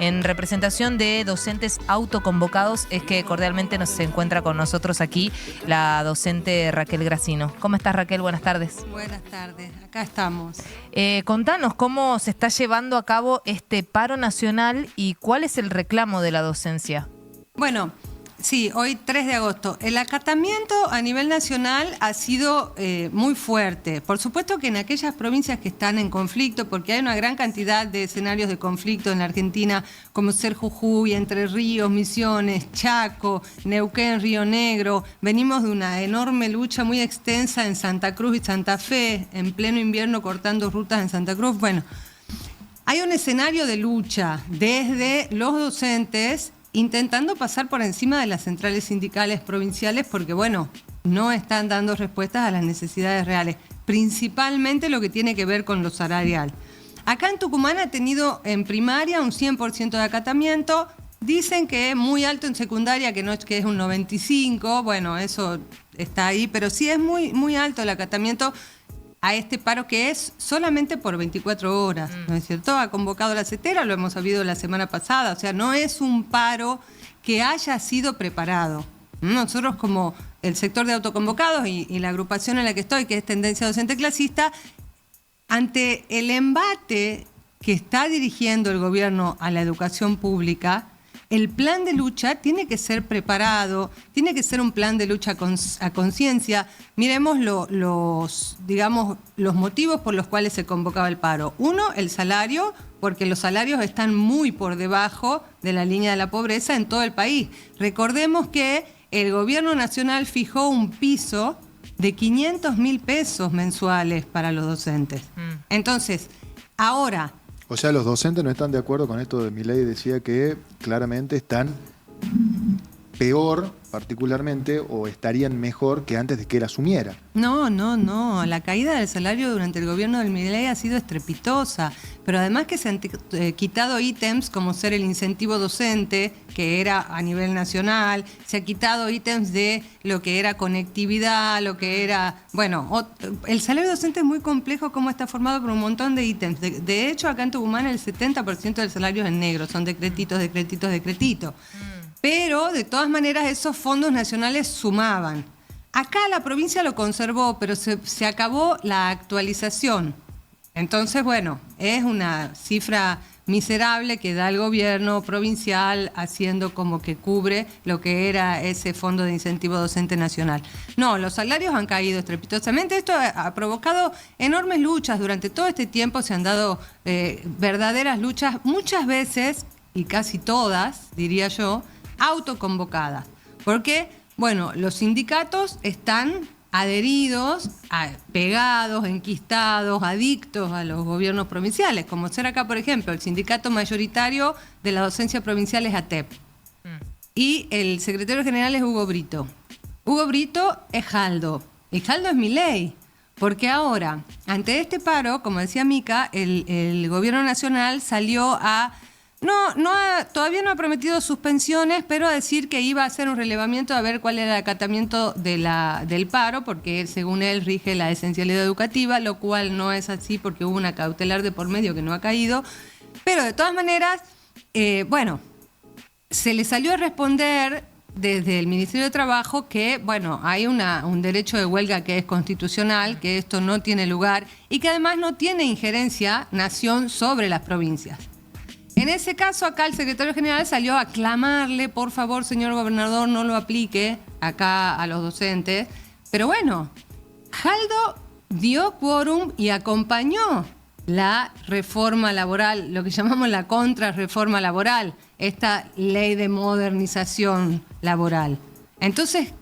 En representación de docentes autoconvocados es que cordialmente se encuentra con nosotros aquí la docente Raquel Gracino. ¿Cómo estás, Raquel? Buenas tardes. Buenas tardes, acá estamos. Contanos cómo se está llevando a cabo este paro nacional y cuál es el reclamo de la docencia. Bueno, sí, hoy 3 de agosto. El acatamiento a nivel nacional ha sido muy fuerte. Por supuesto que en aquellas provincias que están en conflicto, porque hay una gran cantidad de escenarios de conflicto en la Argentina, como ser Jujuy, Entre Ríos, Misiones, Chaco, Neuquén, Río Negro. Venimos de una enorme lucha muy extensa en Santa Cruz y Santa Fe, en pleno invierno cortando rutas en Santa Cruz. Bueno, hay un escenario de lucha desde los docentes intentando pasar por encima de las centrales sindicales provinciales porque, bueno, no están dando respuestas a las necesidades reales, principalmente lo que tiene que ver con lo salarial. Acá en Tucumán ha tenido en primaria un 100% de acatamiento, dicen que es muy alto en secundaria, que no es que es un 95%, bueno, eso está ahí, pero sí es muy alto el acatamiento a este paro que es solamente por 24 horas, ¿no es cierto? Ha convocado la CETERA, lo hemos sabido la semana pasada, o sea, no es un paro que haya sido preparado. Nosotros como el sector de autoconvocados y la agrupación en la que estoy, que es Tendencia Docente Clasista, ante el embate que está dirigiendo el gobierno a la educación pública, el plan de lucha tiene que ser preparado, tiene que ser un plan de lucha a conciencia. Miremos los motivos por los cuales se convocaba el paro. Uno, el salario, porque los salarios están muy por debajo de la línea de la pobreza en todo el país. Recordemos que el gobierno nacional fijó un piso de 500.000 pesos mensuales para los docentes. Entonces, ahora... O sea, los docentes no están de acuerdo con esto de Milei, decía que claramente están peor particularmente o estarían mejor que antes de que él asumiera. No, la caída del salario durante el gobierno del Milei ha sido estrepitosa, pero además que se han quitado ítems como ser el incentivo docente, que era a nivel nacional, se ha quitado ítems de lo que era conectividad, lo que era... Bueno, el salario docente es muy complejo, como está formado por un montón de ítems. De hecho, acá en Tucumán el 70% del salario es en negro, son decretitos. Pero, de todas maneras, esos fondos nacionales sumaban. Acá la provincia lo conservó, pero se acabó la actualización. Entonces, bueno, es una cifra miserable que da el gobierno provincial haciendo como que cubre lo que era ese fondo de incentivo docente nacional. No, los salarios han caído estrepitosamente. Esto ha provocado enormes luchas. Durante todo este tiempo se han dado verdaderas luchas, muchas veces, y casi todas, diría yo, autoconvocadas. Porque, bueno, los sindicatos están adheridos, pegados, enquistados, adictos a los gobiernos provinciales, como ser acá, por ejemplo, el sindicato mayoritario de la docencia provincial es ATEP. Y el secretario general es Hugo Brito. Hugo Brito es Jaldo. Y Jaldo es Milei. Porque ahora, ante este paro, como decía Mica, el gobierno nacional salió a... todavía no ha prometido suspensiones, pero a decir que iba a hacer un relevamiento a ver cuál era el acatamiento del paro, porque según él rige la esencialidad educativa, lo cual no es así porque hubo una cautelar de por medio que no ha caído. Pero de todas maneras, se le salió a responder desde el Ministerio de Trabajo que, hay un derecho de huelga que es constitucional, que esto no tiene lugar y que además no tiene injerencia nación sobre las provincias. En ese caso, acá el secretario general salió a clamarle, por favor, señor gobernador, no lo aplique acá a los docentes. Pero bueno, Jaldo dio quórum y acompañó la reforma laboral, lo que llamamos la contrarreforma laboral, esta ley de modernización laboral. Entonces,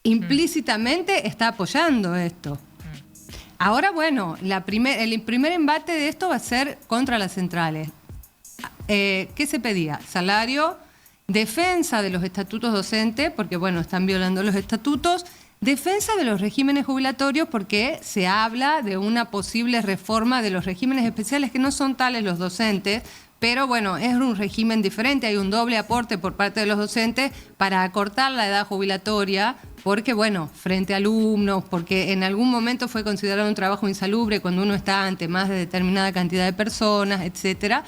implícitamente está apoyando esto. Ahora, el primer embate de esto va a ser contra las centrales. ¿Qué se pedía? Salario, defensa de los estatutos docentes, porque están violando los estatutos, defensa de los regímenes jubilatorios, porque se habla de una posible reforma de los regímenes especiales, que no son tales los docentes, pero es un régimen diferente, hay un doble aporte por parte de los docentes para acortar la edad jubilatoria, porque frente a alumnos, porque en algún momento fue considerado un trabajo insalubre cuando uno está ante más de determinada cantidad de personas, etcétera.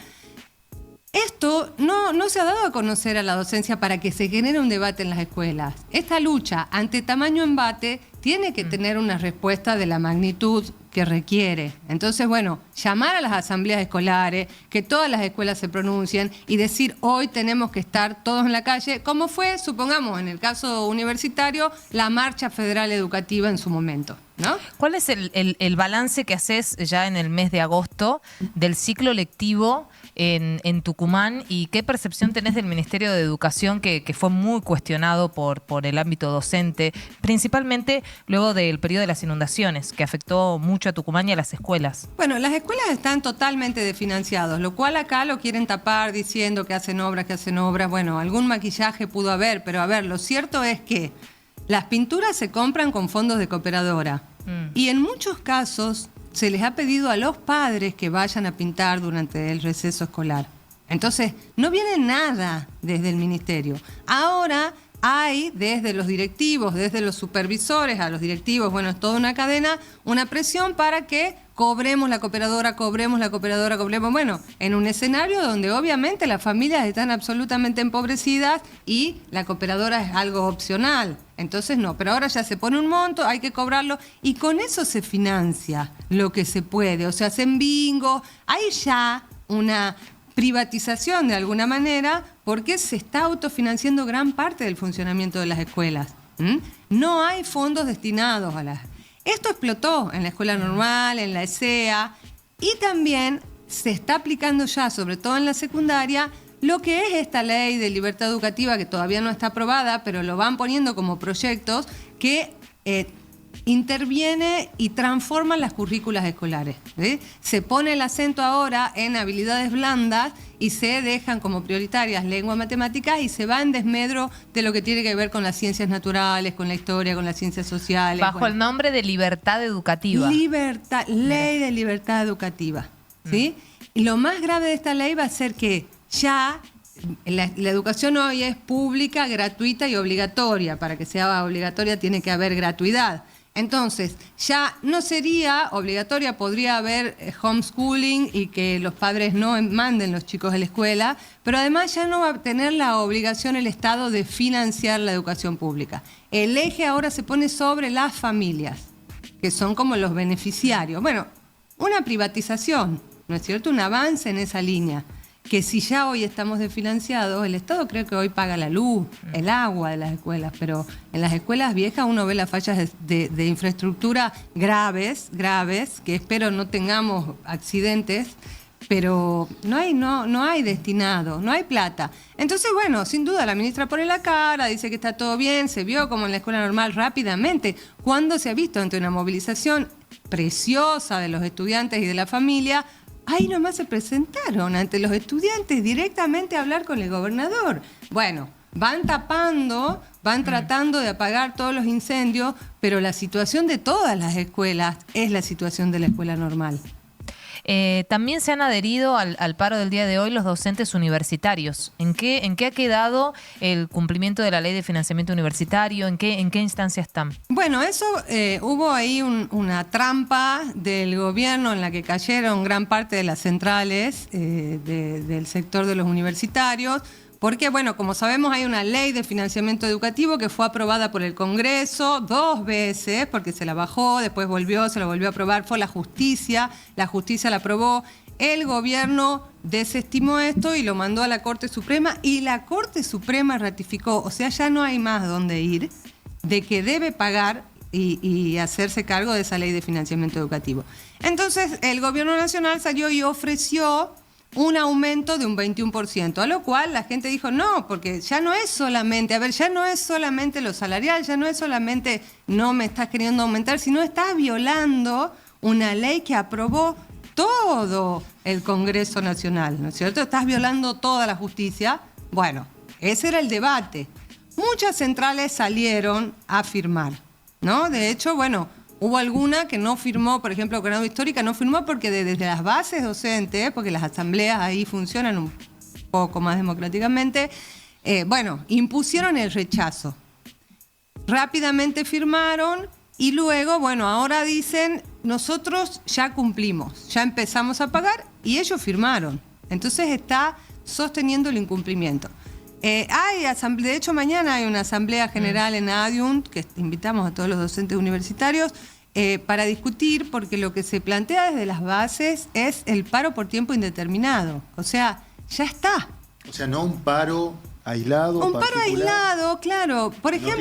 Esto no se ha dado a conocer a la docencia para que se genere un debate en las escuelas. Esta lucha ante tamaño embate tiene que tener una respuesta de la magnitud que requiere. Entonces, bueno, llamar a las asambleas escolares, que todas las escuelas se pronuncien y decir hoy tenemos que estar todos en la calle, como fue, supongamos, en el caso universitario, la Marcha Federal Educativa en su momento, ¿no? ¿Cuál es el balance que haces ya en el mes de agosto del ciclo lectivo en Tucumán y qué percepción tenés del Ministerio de Educación que fue muy cuestionado por el ámbito docente, principalmente luego del periodo de las inundaciones, que afectó mucho a Tucumán y a las escuelas? Bueno, las escuelas están totalmente desfinanciadas, lo cual acá lo quieren tapar diciendo que hacen obras. Bueno, algún maquillaje pudo haber, pero a ver, lo cierto es que las pinturas se compran con fondos de cooperadora y en muchos casos se les ha pedido a los padres que vayan a pintar durante el receso escolar. Entonces, no viene nada desde el ministerio. Ahora hay desde los directivos, desde los supervisores a los directivos, bueno, es toda una cadena, una presión para que cobremos la cooperadora. Bueno, en un escenario donde obviamente las familias están absolutamente empobrecidas y la cooperadora es algo opcional. Entonces no, pero ahora ya se pone un monto, hay que cobrarlo y con eso se financia lo que se puede. O sea, hacen bingo, hay ya una privatización de alguna manera porque se está autofinanciando gran parte del funcionamiento de las escuelas. No hay fondos destinados a las... Esto explotó en la escuela normal, en la ESEA, y también se está aplicando ya, sobre todo en la secundaria, lo que es esta ley de libertad educativa, que todavía no está aprobada, pero lo van poniendo como proyectos, que interviene y transforma las currículas escolares. ¿Sí? Se pone el acento ahora en habilidades blandas y se dejan como prioritarias lengua, matemáticas y se va en desmedro de lo que tiene que ver con las ciencias naturales, con la historia, con las ciencias sociales. Bajo el nombre de libertad educativa. Ley de libertad educativa. ¿Sí? Y lo más grave de esta ley va a ser que ya la educación hoy es pública, gratuita y obligatoria. Para que sea obligatoria tiene que haber gratuidad. Entonces, ya no sería obligatoria, podría haber homeschooling y que los padres no manden los chicos a la escuela, pero además ya no va a tener la obligación el Estado de financiar la educación pública. El eje ahora se pone sobre las familias, que son como los beneficiarios. Bueno, una privatización, ¿no es cierto? Un avance en esa línea. Que si ya hoy estamos desfinanciados, el Estado creo que hoy paga la luz, el agua de las escuelas, pero en las escuelas viejas uno ve las fallas de infraestructura graves, que espero no tengamos accidentes, pero no hay destinado, no hay plata. Entonces, bueno, sin duda la ministra pone la cara, dice que está todo bien, se vio como en la escuela normal rápidamente. ¿Cuándo se ha visto ante una movilización preciosa de los estudiantes y de la familia? Ahí nomás se presentaron ante los estudiantes directamente a hablar con el gobernador. Bueno, van tapando, van tratando de apagar todos los incendios, pero la situación de todas las escuelas es la situación de la escuela normal. También se han adherido al paro del día de hoy los docentes universitarios. ¿En qué ha quedado el cumplimiento de la ley de financiamiento universitario? ¿En qué instancia están? Bueno, eso hubo ahí una trampa del gobierno en la que cayeron gran parte de las centrales del sector de los universitarios. Porque, bueno, como sabemos, hay una ley de financiamiento educativo que fue aprobada por el Congreso 2 veces, porque se la bajó, después se la volvió a aprobar, fue la justicia la aprobó, el gobierno desestimó esto y lo mandó a la Corte Suprema, y la Corte Suprema ratificó, o sea, ya no hay más dónde ir, de que debe pagar y hacerse cargo de esa ley de financiamiento educativo. Entonces, el gobierno nacional salió y ofreció un aumento de un 21%, a lo cual la gente dijo no, porque ya no es solamente, ya no es solamente lo salarial, ya no es solamente no me estás queriendo aumentar, sino estás violando una ley que aprobó todo el Congreso Nacional, ¿no es cierto? Estás violando toda la justicia. Bueno, ese era el debate. Muchas centrales salieron a firmar, ¿no? De hecho, bueno, hubo alguna que no firmó, por ejemplo, Coronado Histórica no firmó porque desde las bases docentes, porque las asambleas ahí funcionan un poco más democráticamente, impusieron el rechazo. Rápidamente firmaron y luego, bueno, ahora dicen, nosotros ya cumplimos, ya empezamos a pagar y ellos firmaron. Entonces está sosteniendo el incumplimiento. De hecho, mañana hay una asamblea general en ADIUNT, que invitamos a todos los docentes universitarios, para discutir, porque lo que se plantea desde las bases es el paro por tiempo indeterminado. O sea, ya está. O sea, no un paro aislado. Un paro aislado, claro. Por ejemplo,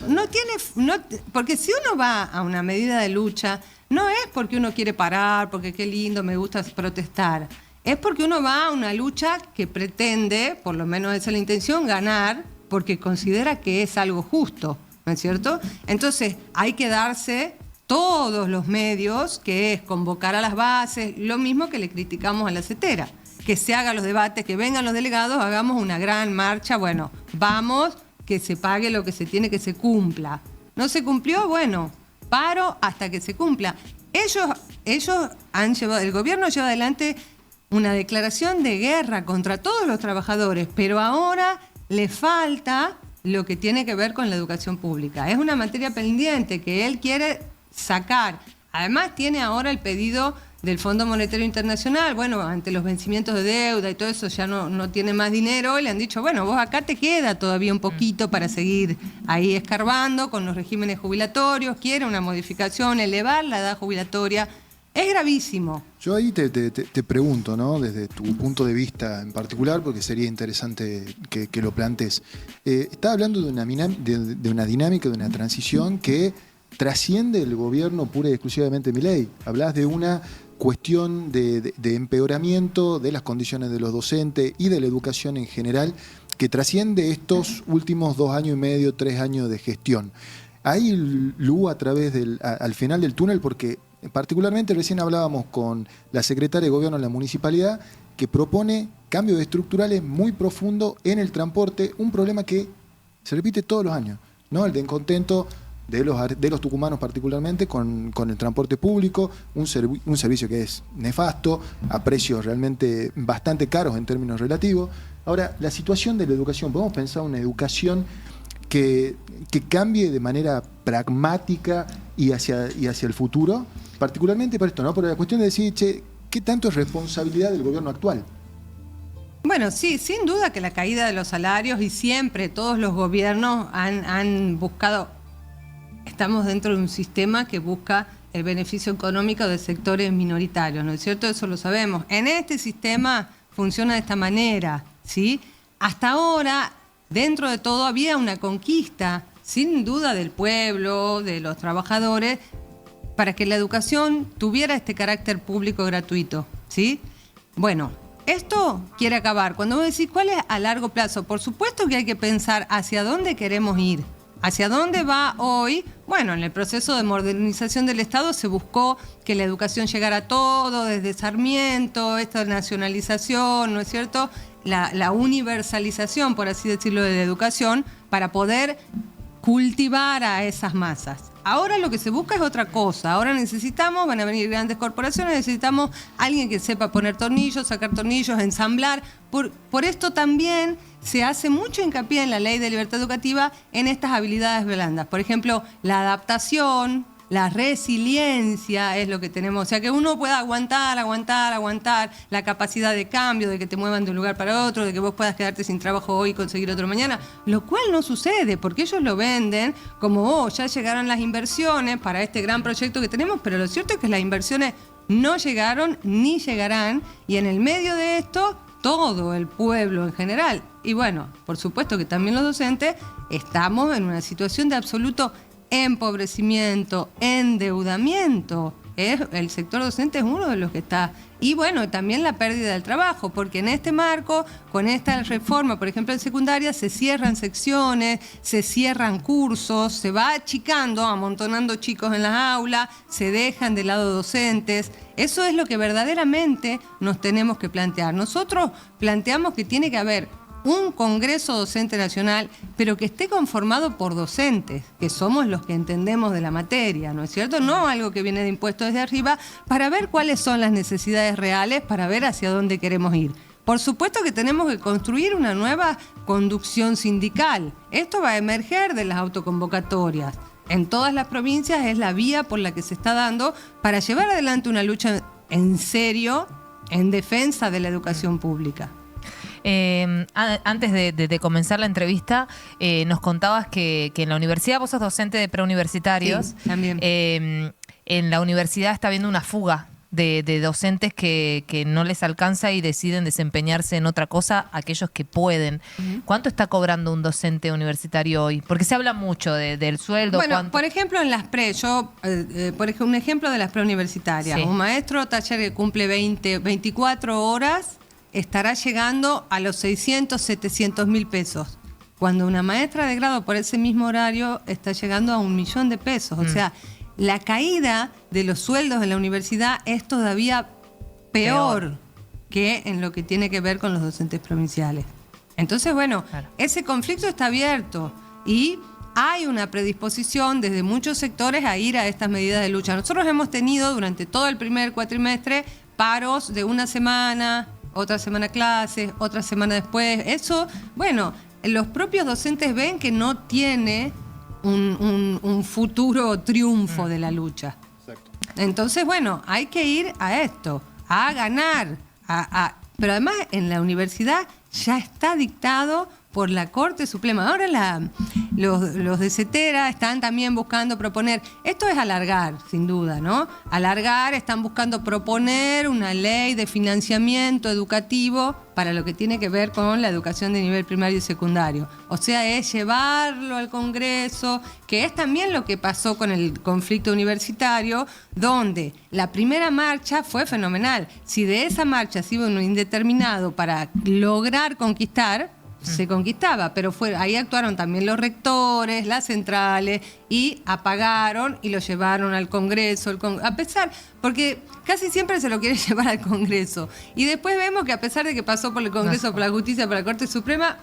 no tiene fuerza. Porque si uno va a una medida de lucha, no es porque uno quiere parar, porque qué lindo, me gusta protestar. Es porque uno va a una lucha que pretende, por lo menos esa es la intención, ganar, porque considera que es algo justo, ¿no es cierto? Entonces, hay que darse todos los medios, que es convocar a las bases, lo mismo que le criticamos a la CETERA, que se hagan los debates, que vengan los delegados, hagamos una gran marcha, bueno, vamos, que se pague lo que se tiene, que se cumpla. ¿No se cumplió? Bueno, paro hasta que se cumpla. Ellos han llevado, el gobierno lleva adelante una declaración de guerra contra todos los trabajadores, pero ahora le falta lo que tiene que ver con la educación pública. Es una materia pendiente que él quiere sacar. Además tiene ahora el pedido del Fondo Monetario Internacional, bueno, ante los vencimientos de deuda y todo eso ya no tiene más dinero, y le han dicho, bueno, vos acá te queda todavía un poquito para seguir ahí escarbando con los regímenes jubilatorios, quiere una modificación, elevar la edad jubilatoria. Es gravísimo. Yo ahí te pregunto, ¿no? Desde tu punto de vista en particular, porque sería interesante que lo plantees. Estás hablando de una dinámica, de una transición que trasciende el gobierno pura y exclusivamente Milei. Hablás de una cuestión de empeoramiento de las condiciones de los docentes y de la educación en general, que trasciende estos últimos 2 años y medio, 3 años de gestión. ¿Hay luz a través al final del túnel? Porque particularmente recién hablábamos con la secretaria de Gobierno de la Municipalidad, que propone cambios estructurales muy profundos en el transporte, un problema que se repite todos los años, ¿no? El descontento de los tucumanos particularmente con el transporte público, un servicio que es nefasto, a precios realmente bastante caros en términos relativos. Ahora, la situación de la educación, podemos pensar una educación que cambie de manera pragmática y hacia el futuro, particularmente para esto, ¿no? Por la cuestión de decir, che, ¿qué tanto es responsabilidad del gobierno actual? Bueno, sí, sin duda que la caída de los salarios, y siempre todos los gobiernos han buscado, estamos dentro de un sistema que busca el beneficio económico de sectores minoritarios, ¿no es cierto? Eso lo sabemos. En este sistema funciona de esta manera, ¿sí? Hasta ahora, dentro de todo, había una conquista, sin duda, del pueblo, de los trabajadores, para que la educación tuviera este carácter público gratuito, ¿sí? Bueno, esto quiere acabar. Cuando vos decís cuál es a largo plazo, por supuesto que hay que pensar hacia dónde queremos ir. ¿Hacia dónde va hoy? Bueno, en el proceso de modernización del Estado se buscó que la educación llegara a todo, desde Sarmiento, esta nacionalización, ¿no es cierto? La universalización, por así decirlo, de la educación, para poder cultivar a esas masas. Ahora lo que se busca es otra cosa. Ahora van a venir grandes corporaciones, necesitamos alguien que sepa poner tornillos, sacar tornillos, ensamblar. Por esto también se hace mucho hincapié en la Ley de Libertad Educativa en estas habilidades blandas. Por ejemplo, la adaptación, la resiliencia es lo que tenemos. O sea, que uno pueda aguantar, la capacidad de cambio, de que te muevan de un lugar para otro, de que vos puedas quedarte sin trabajo hoy y conseguir otro mañana, lo cual no sucede, porque ellos lo venden como, ya llegaron las inversiones para este gran proyecto que tenemos, pero lo cierto es que las inversiones no llegaron ni llegarán, y en el medio de esto, todo el pueblo en general, y bueno, por supuesto que también los docentes, estamos en una situación de absoluto empobrecimiento, endeudamiento. El sector docente es uno de los que está. Y bueno, también la pérdida del trabajo, porque en este marco, con esta reforma, por ejemplo en secundaria, se cierran secciones, se cierran cursos, se va achicando, amontonando chicos en las aulas, se dejan de lado docentes. Eso es lo que verdaderamente nos tenemos que plantear. Nosotros planteamos que tiene que haber un Congreso Docente Nacional, pero que esté conformado por docentes, que somos los que entendemos de la materia, ¿no es cierto? No algo que viene de impuestos desde arriba, para ver cuáles son las necesidades reales, para ver hacia dónde queremos ir. Por supuesto que tenemos que construir una nueva conducción sindical. Esto va a emerger de las autoconvocatorias. En todas las provincias es la vía por la que se está dando para llevar adelante una lucha en serio en defensa de la educación pública. Antes de comenzar la entrevista, nos contabas que en la universidad, vos sos docente de preuniversitarios. Sí, también. En la universidad está habiendo una fuga de docentes que no les alcanza y deciden desempeñarse en otra cosa, aquellos que pueden. ¿Cuánto está cobrando un docente universitario hoy? Porque se habla mucho del sueldo. Bueno, por ejemplo, en las por ejemplo, un ejemplo de las preuniversitarias. Sí. Un maestro taller que cumple 24 horas estará llegando a los 600, 700 mil pesos. Cuando una maestra de grado por ese mismo horario está llegando a 1 millón de pesos. O sea, la caída de los sueldos en la universidad es todavía peor que en lo que tiene que ver con los docentes provinciales. Entonces, bueno, Claro. ese conflicto está abierto y hay una predisposición desde muchos sectores a ir a estas medidas de lucha. Nosotros hemos tenido durante todo el primer cuatrimestre paros de una semana, otra semana clases, otra semana después. Eso, bueno, los propios docentes ven que no tiene un futuro triunfo de la lucha. Exacto. Entonces, bueno, hay que ir a esto, a ganar. Pero además en la universidad ya está dictado por la Corte Suprema. Ahora los de CETERA están también buscando proponer, esto es alargar, sin duda, ¿no? Alargar, están buscando proponer una ley de financiamiento educativo para lo que tiene que ver con la educación de nivel primario y secundario. O sea, es llevarlo al Congreso, que es también lo que pasó con el conflicto universitario, donde la primera marcha fue fenomenal. Si de esa marcha se iba uno indeterminado para lograr conquistar, se conquistaba, pero ahí actuaron también los rectores, las centrales, y apagaron y lo llevaron al Congreso, a pesar, porque casi siempre se lo quiere llevar al Congreso. Y después vemos que a pesar de que pasó por el Congreso, por la Justicia, por la Corte Suprema,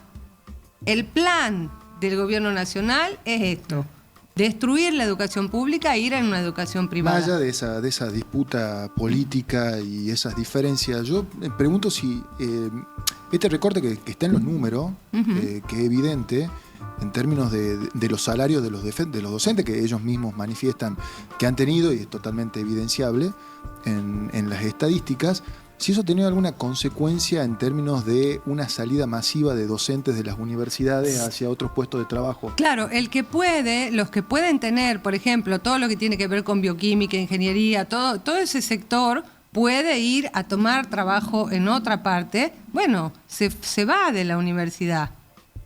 el plan del gobierno nacional es esto: destruir la educación pública e ir en una educación privada. Más allá de esa disputa política y esas diferencias, yo me pregunto si este recorte que está en los números, que es evidente en términos de los salarios de los docentes, que ellos mismos manifiestan que han tenido, y es totalmente evidenciable en las estadísticas, si eso ha tenido alguna consecuencia en términos de una salida masiva de docentes de las universidades hacia otros puestos de trabajo. Claro, los que pueden tener, por ejemplo, todo lo que tiene que ver con bioquímica, ingeniería, todo ese sector puede ir a tomar trabajo en otra parte. Bueno, se va de la universidad.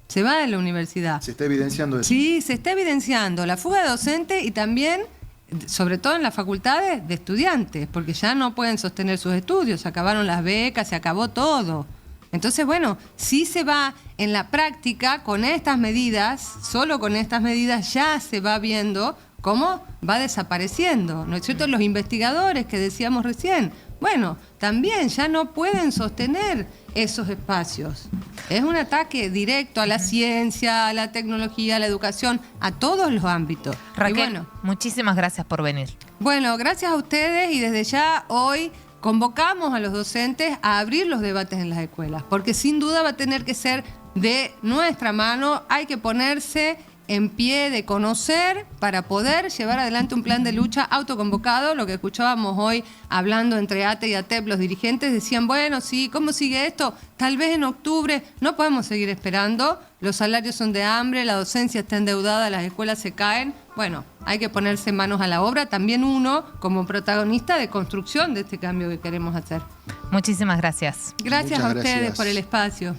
Se va de la universidad. ¿Se está evidenciando eso? Sí, se está evidenciando la fuga de docentes y también, sobre todo en las facultades, de estudiantes, porque ya no pueden sostener sus estudios, se acabaron las becas, se acabó todo. Entonces, bueno, sí se va en la práctica con estas medidas, solo con estas medidas ya se va viendo cómo va desapareciendo, ¿no es cierto? Los investigadores que decíamos recién, bueno, también ya no pueden sostener esos espacios. Es un ataque directo a la ciencia, a la tecnología, a la educación, a todos los ámbitos. Raquel, Y bueno, muchísimas gracias por venir. bueno, gracias a ustedes y desde ya hoy convocamos a los docentes a abrir los debates en las escuelas, porque sin duda va a tener que ser de nuestra mano, hay que ponerse en pie de conocer para poder llevar adelante un plan de lucha autoconvocado. Lo que escuchábamos hoy hablando entre ATE y ATEP, los dirigentes decían, bueno, sí, ¿cómo sigue esto? Tal vez en octubre. No podemos seguir esperando, los salarios son de hambre, la docencia está endeudada, las escuelas se caen. Bueno, hay que ponerse manos a la obra, también uno como protagonista de construcción de este cambio que queremos hacer. Muchísimas gracias. Gracias Muchas a ustedes gracias. por el espacio.